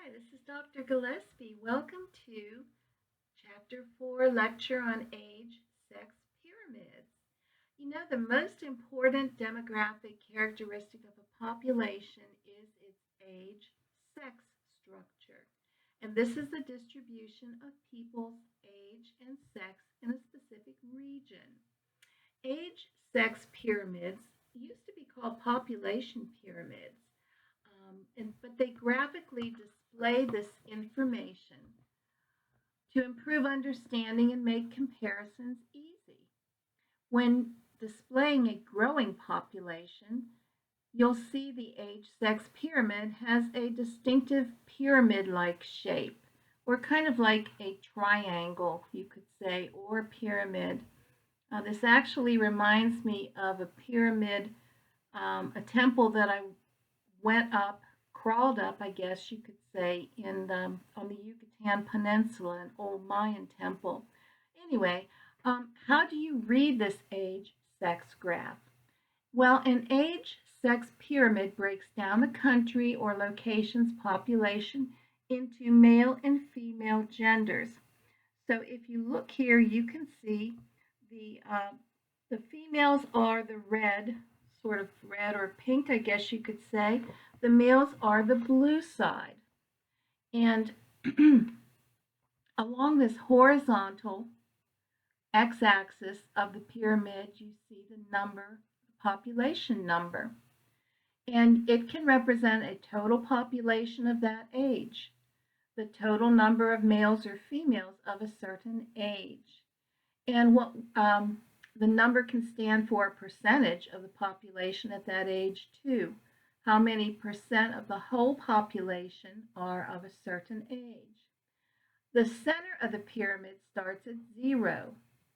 Hi, this is Dr. Gillespie. Welcome to Chapter 4 Lecture on Age, Sex, Pyramids. You know, the most important demographic characteristic of a population is its age sex structure. And this is the distribution of people's age and sex in a specific region. Age sex pyramids used to be called population pyramids, but they graphically display this information to improve understanding and make comparisons easy. When displaying a growing population, you'll see the age sex pyramid has a distinctive pyramid like shape, or kind of like a triangle, you could say, or pyramid. This actually reminds me of a pyramid, a temple that I went up, crawled up, I guess you could say, on the Yucatan Peninsula, an old Mayan temple. Anyway, how do you read this age sex graph? Well, an age sex pyramid breaks down the country or location's population into male and female genders. So if you look here, you can see the uh, the females are the red, sort of red or pink, I guess you could say. The males are the blue side. And along this horizontal x-axis of the pyramid, you see the number, the population number. And it can represent a total population of that age, the total number of males or females of a certain age. And what the number can stand for a percentage of the population at that age too. How many percent of the whole population are of a certain age? The center of the pyramid starts at 0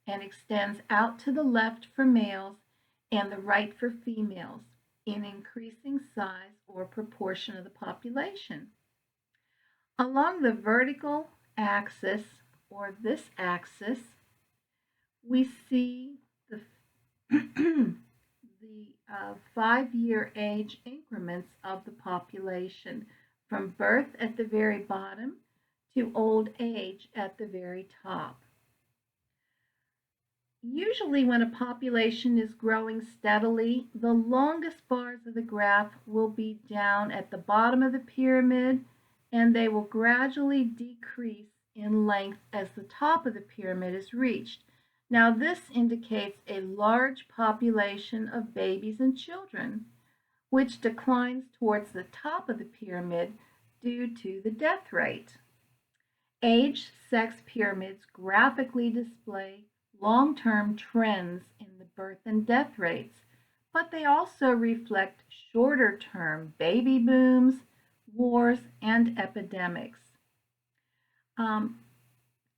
and extends out to the left for males and the right for females in increasing size or proportion of the population. Along the vertical axis, or this axis, we see the, the 5-year age increments of the population from birth at the very bottom to old age at the very top. Usually when a population is growing steadily, the longest bars of the graph will be down at the bottom of the pyramid, and they will gradually decrease in length as the top of the pyramid is reached. Now this indicates a large population of babies and children, which declines towards the top of the pyramid due to the death rate. Age sex pyramids graphically display long-term trends in the birth and death rates, but they also reflect shorter-term baby booms, wars, and epidemics.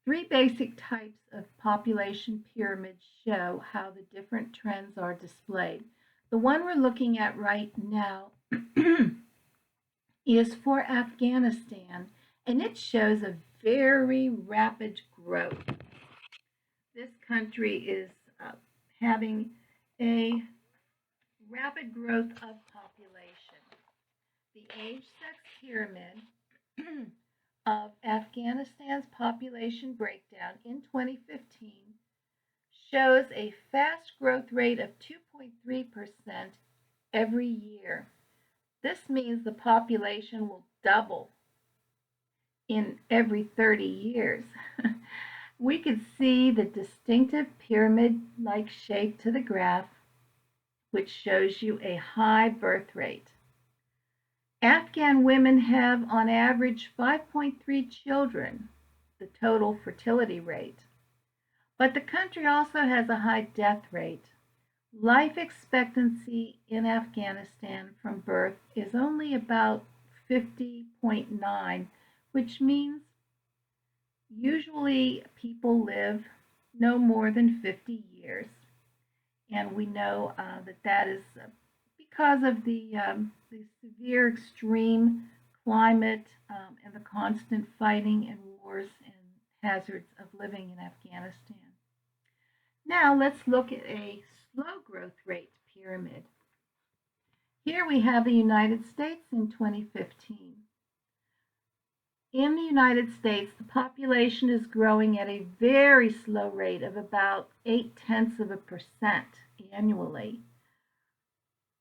Three basic types of population pyramids show how the different trends are displayed. The one we're looking at right now is for Afghanistan, and it shows a very rapid growth. This country is having a rapid growth of population. The age sex pyramid of Afghanistan's population breakdown in 2015 shows a fast growth rate of 2.3% every year. This means the population will double in every 30 years. We could see the distinctive pyramid-like shape to the graph, which shows you a high birth rate. Afghan women have on average 5.3 children, the total fertility rate. But the country also has a high death rate. Life expectancy in Afghanistan from birth is only about 50.9, which means usually people live no more than 50 years. And we know that is because of the severe extreme climate and the constant fighting and wars and hazards of living in Afghanistan. Now let's look at a slow growth rate pyramid. Here we have the United States in 2015. In the United States, the population is growing at a very slow rate of about 0.8% annually,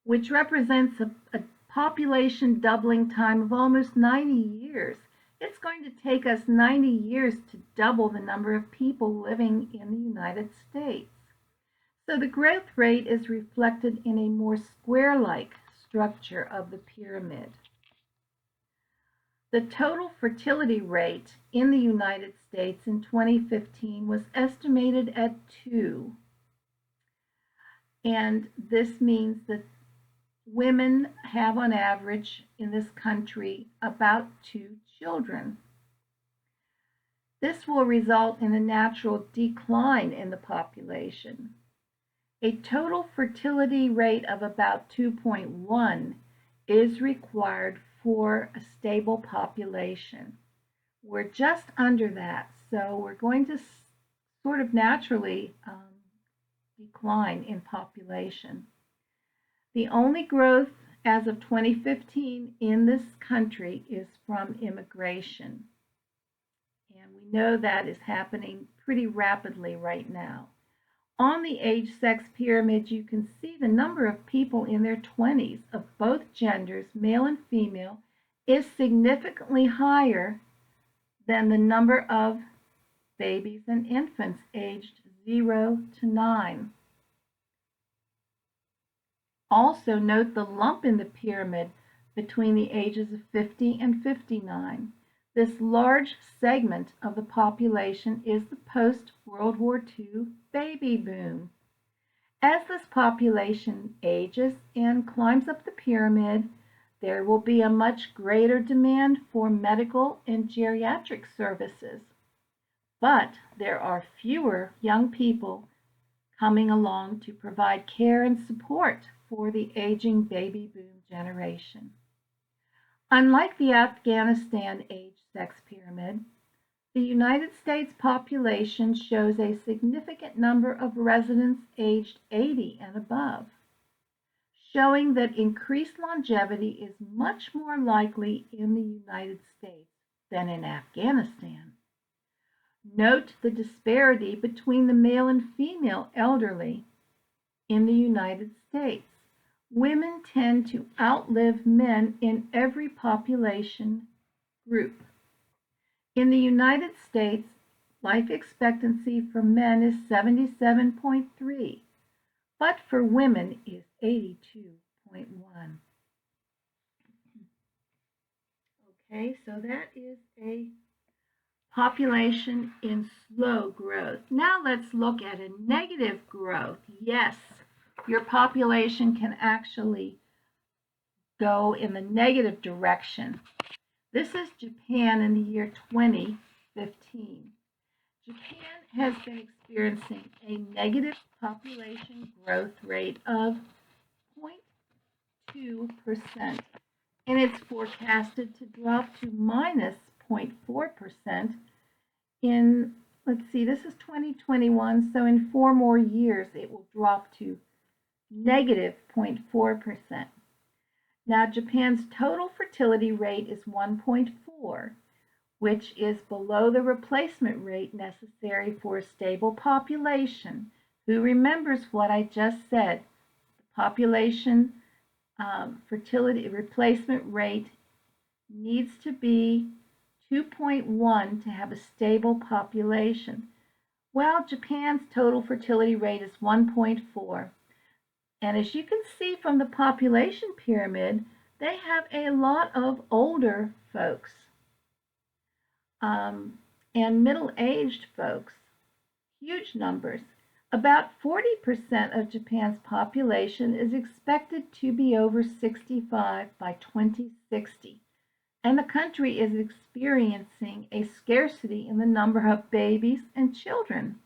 which represents a population doubling time of almost 90 years. It's going to take us 90 years to double the number of people living in the United States. So the growth rate is reflected in a more square-like structure of the pyramid. The total fertility rate in the United States in 2015 was estimated at 2. And this means that women have on average in this country about 2 children. This will result in a natural decline in the population. A total fertility rate of about 2.1 is required for a stable population. We're just under that, so we're going to sort of naturally decline in population. The only growth as of 2015 in this country is from immigration. And we know that is happening pretty rapidly right now. On the age-sex pyramid, you can see the number of people in their 20s of both genders, male and female, is significantly higher than the number of babies and infants aged 0 to 9. Also note the lump in the pyramid between the ages of 50 and 59. This large segment of the population is the post-World War II baby boom. As this population ages and climbs up the pyramid, there will be a much greater demand for medical and geriatric services. But there are fewer young people coming along to provide care and support for the aging baby boom generation. Unlike the Afghanistan age-sex pyramid, the United States population shows a significant number of residents aged 80 and above, showing that increased longevity is much more likely in the United States than in Afghanistan. Note the disparity between the male and female elderly in the United States. Women tend to outlive men in every population group. In the United States, life expectancy for men is 77.3, but for women is 82.1. Okay, so that is a population in slow growth. Now let's look at a negative growth. Yes, your population can actually go in the negative direction. This is Japan in the year 2015. Japan has been experiencing a negative population growth rate of 0.2%, and it's forecasted to drop to minus 0.4% in, let's see, this is 2021, so in 4 more years it will drop to negative 0.4%. Now, Japan's total fertility rate is 1.4, which is below the replacement rate necessary for a stable population. Who remembers what I just said? The population fertility replacement rate needs to be 2.1 to have a stable population. Well, Japan's total fertility rate is 1.4. And as you can see from the population pyramid, they have a lot of older folks and middle-aged folks, huge numbers. About 40% of Japan's population is expected to be over 65 by 2060, and the country is experiencing a scarcity in the number of babies and children.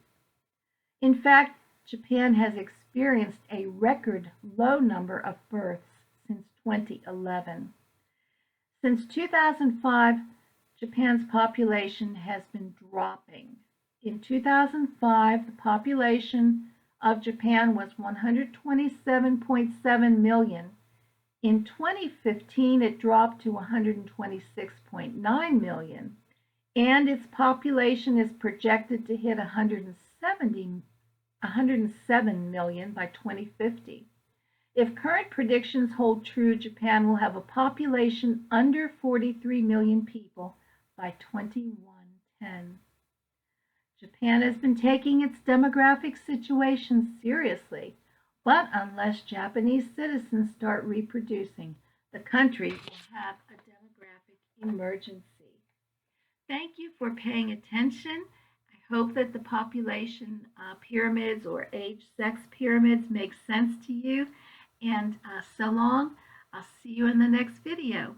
In fact, Japan has experienced a record low number of births since 2011. Since 2005, Japan's population has been dropping. In 2005, the population of Japan was 127.7 million. In 2015, it dropped to 126.9 million, and its population is projected to hit 107 million by 2050. If current predictions hold true, Japan will have a population under 43 million people by 2110. Japan has been taking its demographic situation seriously, but unless Japanese citizens start reproducing, the country will have a demographic emergency. Thank you for paying attention. I hope that the population pyramids or age sex pyramids make sense to you. And so long. I'll see you in the next video.